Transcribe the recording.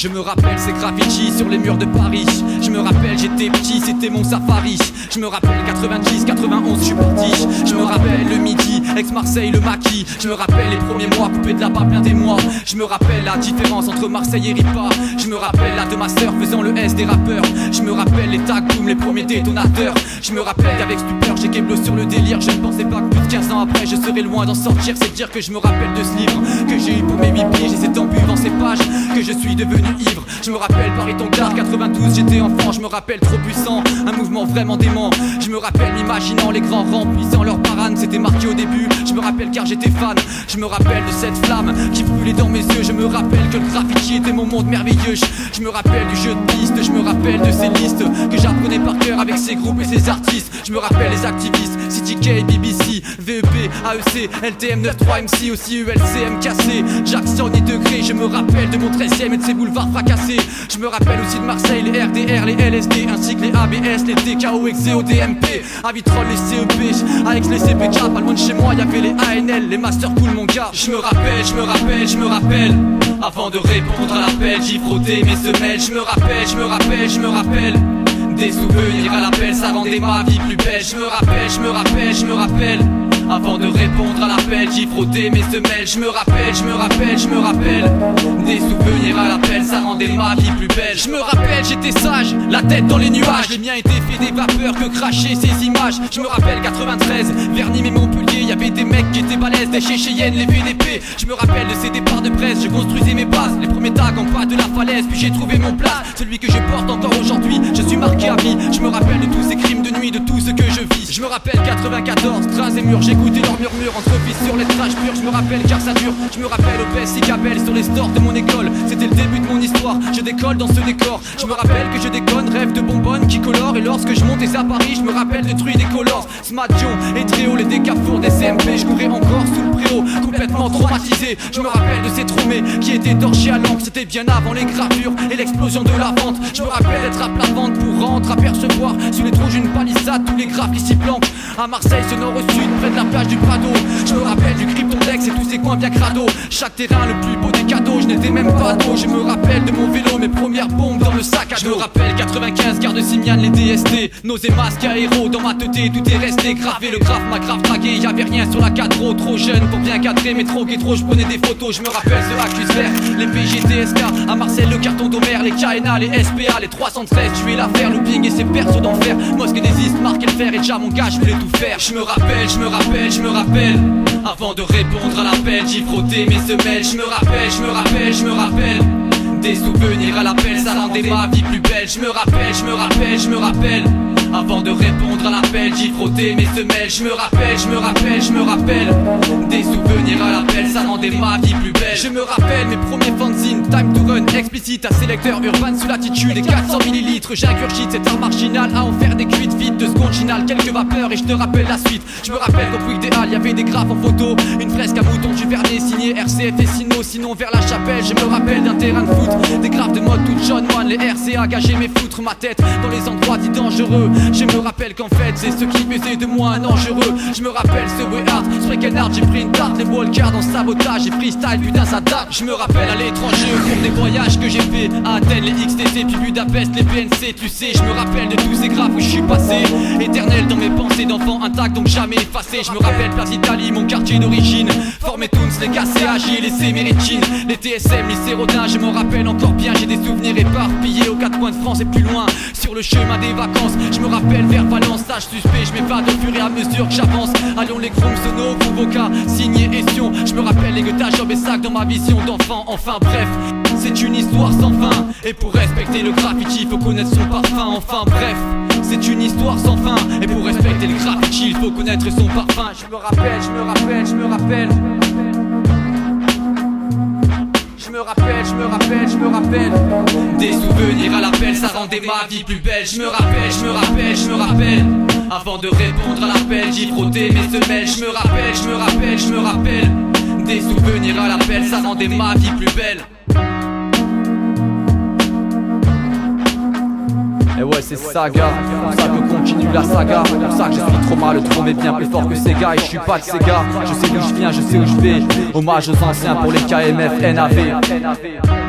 Je me rappelle ces graffitis sur les murs de Paris. Je me rappelle j'étais petit, c'était mon safari. Je me rappelle 90, 91, je suis parti. Je me rappelle le midi, ex-Marseille, le maquis. Je me rappelle les premiers mois, coupés de là-bas plein des mois. Je me rappelle la différence entre Marseille et Ripa. Je me rappelle la de ma sœur faisant le S des rappeurs. Je me rappelle les tag boom, les premiers détonateurs. Je me rappelle qu'avec stupeur j'ai Keblo sur le délire. Je ne pensais pas que plus de 15 ans après je serais loin d'en sortir. C'est dire que je me rappelle de ce livre que j'ai eu pour mes 8 piges. Et c'est en buvant ces pages que je suis devenu ivre. Je me rappelle Paris-Tongarre 92, j'étais enfant. Je me rappelle trop puissant, un mouvement vraiment dément. Je me rappelle m'imaginant les grands remplissant leur parane. C'était marqué au début, je me rappelle car j'étais fan. Je me rappelle de cette flamme qui brûlait dans mes yeux. Je me rappelle que le graffiti était mon monde merveilleux. Je me rappelle du jeu de piste, je me rappelle de ces listes que j'apprenais par cœur avec ces groupes et ces artistes. Je me rappelle les activistes, CTK, BBC, VEP, AEC, LTM 93 MC, aussi ULC, MKC, Jackson et Degré. Je me rappelle de mon 13e et de ses boulevards fracassés. Je me rappelle aussi de Marseille, les RDR, les LSD, ainsi que les ABS, les TKO, XO, DMP, à Vitrolles, les CEP, avec les CPK. Pas loin de chez moi, y'avait les ANL, les Master Cool, mon gars. Je me rappelle, je me rappelle, je me rappelle. Avant de répondre à l'appel, j'y frottais mes semelles. Je me rappelle, je me rappelle, je me rappelle. Des souvenirs à l'appel, ça rendait ma vie plus belle. Je me rappelle, je me rappelle, je me rappelle. Avant de répondre à l'appel, j'y frottais mes semelles. Je me rappelle, je me rappelle, je me rappelle. Des souvenirs à l'appel, ça rendait ma vie plus belle. Je me rappelle, j'étais sage, la tête dans les nuages. Les miens étaient faits des vapeurs que crachaient ces images. Je me rappelle 93, vers Nîmes et Montpellier, y'avait des mecs qui étaient balèzes, des Cheyennes, les VDP. Je me rappelle de ces départs de presse, je construisais mes bases. Les premiers tags en bas de la falaise, puis j'ai trouvé mon place. Celui que je porte encore aujourd'hui, je suis marqué à vie. Je me rappelle de tous ces crimes de nuit, de tout ce que je vis. Je me rappelle 94, trains et murs, j'écoutais leurs murmures entre fils sur les trash purs. Je me rappelle car ça dure. Je me rappelle Opès, Cicabelle sur les stores de mon école. C'était le début de mon histoire, je décolle dans ce décor. Je me rappelle que je déconne, rêve de bonbonnes qui colorent. Et lorsque je montais à Paris, je me rappelle de Truy des Colors, Smathion et Tréo, les décafours des CMP. Je courais encore sous le préau, complètement traumatisé. Je me rappelle de ces tromés qui étaient torchés à l'encre. C'était bien avant les gravures et l'explosion de la vente. Je me rappelle d'être à plat ventre pour rentrer, apercevoir sous les trous d'une palissade tous les graves qui s'y planquent. À Marseille, ce nord au sud, près de la plage du Prado. Je me rappelle du Cryptondex et tous ces coins bien crado. Chaque terrain le plus beau des cadeaux, je n'étais même pas ado. Je me rappelle de mon vélo, mes premières bombes dans le sac à dos. Je me rappelle 95, gare de Simiane, les DST. Nos masques à héros, dans ma tête tout est resté gravé. Le graphe m'a grave dragué, y'avait rien sur la cadro. Trop jeune pour bien cadrer, mais trop ghetto, je prenais des photos. Je me rappelle ce accuse vert, les PGTSK. À Marseille, le carton d'Homer, les KNA, les SPA, les 313. Tu es l'affaire, looping et ses persos d'enfer. Mosquée des Is, marquer le fer et déjà mon gars, je voulais tout faire. Je me rappelle, je me rappelle, je me rappelle. Avant de répondre à l'appel, j'y frottais mes semelles. Je me rappelle, je me rappelle, je me rappelle. Des souvenirs à l'appel, ça rendait ma vie plus belle. Je me rappelle, je me rappelle, je me rappelle. Avant de répondre à l'appel, j'y frottais mes semelles. Je me rappelle, je me rappelle, je me rappelle. Des souvenirs à l'appel, ça rendait ma vie plus belle. Je me rappelle mes premiers fanzines, time to run, explicite, à sélecteur urbain sous l'attitude et 400 millilitres. J'ingurgite cet art marginal à en faire des cuites vides de secondes finales, quelques vapeurs et je te rappelle la suite. Je me rappelle qu'au Puy des Halles, y'avait des graphes en photo, une fresque à mouton du Vernet signé RCF et Sino. Sinon vers la chapelle, je me rappelle d'un terrain de foot, des graphes de mode tout John One, les RCA gagés mes foutre ma tête dans les endroits dits dangereux. Je me rappelle qu'en fait c'est ce qui faisait de moi un dangereux. Je me rappelle ce way hard, Sprekenhard, j'ai pris une tarte, les walkers dans sabotage et freestyle, putain ça date. Je me rappelle à l'étranger au cours des voyages que j'ai fait, à Athènes les XTC puis Budapest les PNC. Tu sais je me rappelle de tous ces graphes où je suis passé, éternel dans mes pensées d'enfant intact donc jamais effacé. Je me rappelle Place Italie, mon quartier d'origine, Formé Toons, les KCAG, les Séméritines, les TSM, les Rodin. Je me rappelle encore bien, j'ai des souvenirs éparpillés aux quatre coins de France et plus loin sur le chemin des vacances. Je me rappelle vers Valence, sage suspect, je m'évade au fur et à mesure que j'avance. Allons les Chrome, Sono, Kuboka, signé et Sion. Je me rappelle les guetas, jobs et sacs dans ma vision d'enfant. Enfin bref, c'est une histoire sans fin. Et pour respecter le graffiti, faut connaître son parfum. Enfin bref, c'est une histoire sans fin. Et pour respecter le graffiti, il faut connaître son parfum. Je me rappelle, je me rappelle, je me rappelle. Je me rappelle, je me rappelle, je me rappelle. Des souvenirs à l'appel, ça rendait ma vie plus belle. Je me rappelle, je me rappelle, je me rappelle. Avant de répondre à l'appel, j'y frottais mes semelles. Je me rappelle, je me rappelle, je me rappelle. Des souvenirs à l'appel, ça rendait ma vie plus belle. Et ouais c'est ça gars, pour ça que continue la saga. Pour ça que j'explique trop mal, le trône est bien plus fort que ces gars. Et je suis pas de ces gars, je sais d'où je viens, je sais où je vais. Hommage aux anciens pour les KMF, NAV.